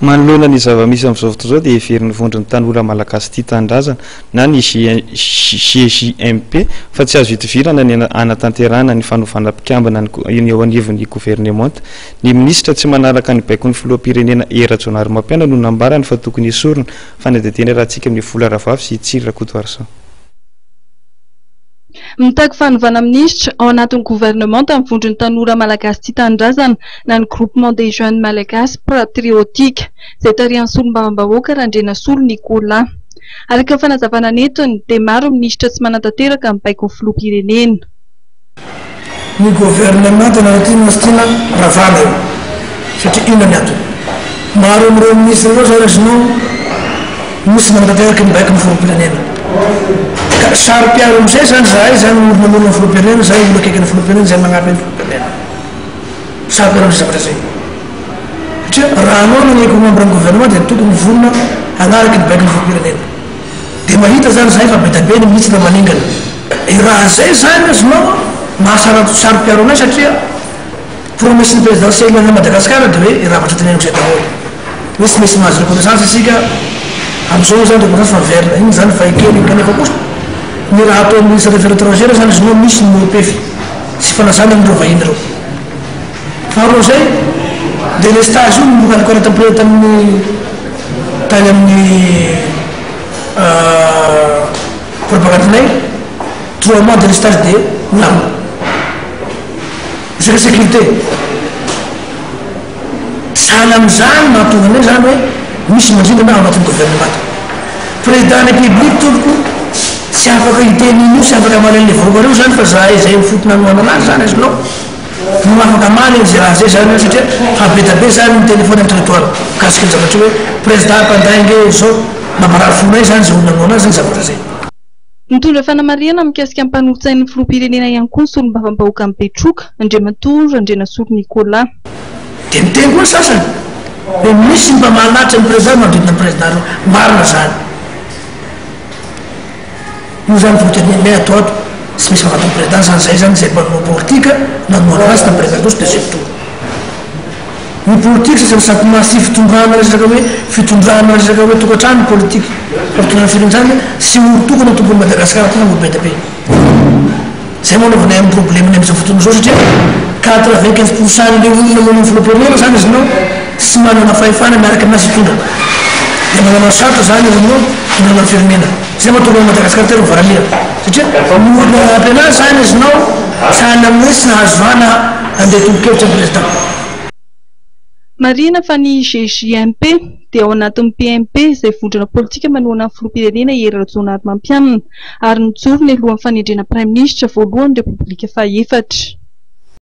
manoloana ny zava-misy amin'izao fotoana izao dia heverin'ny vondron'ny tanora malagasy tia tandrazana na ny GJMP fa tsy azo hitovirana ny anatanterahana ny fanovana mpikambana ny eo anivon'ny gouvernemanta. Ny minisitra tsy manaraka ny baikon'ny filoham-pirenena Erajonary Mampiana no nambarany fa tokony esorina fanadetena rahantsika amin'ny vola Ravavy sy Tsiry Rakotoarison. Mitaky fanovana ministra ao anatin'ny gouvernement amin'ny vondron'ny tanora malagasy tia tandrazana na ny groupement des jeunes malagasy patriotique izay tarihan'ny solombavam-bahoaka Randrena Solo Nicolas. Araka fanazavana netony dia maro ministra tsy manatanteraka amin'ny baikon'ny filoham-pirenena. Ny gouvernement nanatiana Stina Ravana io satria inona ny antony maro amin'ireo ministra ireo zao rasinao misy manatanteraka ny baikon'ny filoham-pirenena. Ka sary mpiaro amin'izay zany zahay zany olona filoham-pirenena zahay olona akaiky ny filoham-pirenena zay magnampy ny filoham-pirenena sary mpiaro amin'izay zavatra zay satria raha anao nanaiky membre ny gouvernement dia tokony vonona hanaraka ny baikon'ny filoham-pirenena dia mahita zany zahay fa betabe ny ministra maningana raha zay zany azonao mahasara sary mpiaro anay satria promessin'ny présidentielle na Madagasikara dia hoe raha mahatrateneniko zay daholo misy misy mahazo reconnaissance isika amin'izao zany reconnaissance fa verina iny zany fa ekely kanefa kosa ny raha atao ministre des affaires étrangères zany izy nao misy ny OPF sy fanasana amin'ireo vahiny ireo faharoa zay dia le stage io nokalikoana tamin'ny tany amin'ny propagandinay 3 mois de le stage dia milamina resaka sécurité sahala amin'izany mahatonga anay zany hoe misy mandrindana ao anatin'ny gouvernement président ny publique toloko tsy afaka hiten'ino sy afaka malen'le voavareo zany fa zahay zay mifotona anoana anazy zany azonao no afaka maly zay raha zay zany satria fabetabe zany ny téléphone amin'ny territoire kasika ny zavatra hoe président mpandainge zao mamparary fonay zany zay olona anoana azy zany zavatra zay. Nitondra fanamariana mikasika ny mpanorotsain'ny filoham-pirenena ihany koa ny solombavam-bahoaka amin'ny Betroka Andriamatoa Randrena Solo Nicolas. Dia miteny koa ny sasany hoe misy mba mahalatra ny président manodidina ny président reo marina zany io zany filotenenay atao ato sy misy mahaton'ny président zany zay zany zay mpanao politika nanoana anazy tamin'ny président tosy deuxième tour ny politique sasany sampymasy fitondrana resaka hoe fitondrana resaka hoe tokantrano politique fitondrana firenena zany sy orotokana tompony Madagasikara tena olo betabe zay manaovanay amin'ny problème ny amin'izao fotoana zao satria 95% le olona manao filoham-pirenena zany izy nao sy manana fahefana miaraka aminazy hitondra dia manana sarotra zany izy nao tondrana ny firenena zay mahatonga Madagasikara tena varamira satria olona ampianazy zany izy nao sahala amin'ny hoe sy nahazovana andeha tolo-kevitra ny président. Marina fa ny GJMP dia ao anatin'ny PMP izay vondrona politika manohana ny filoham-pirenena Erajonary Mampiana ary nijoro ny alohan'ny fanendrena prime ministre voalohany Repoblika faha-efatra.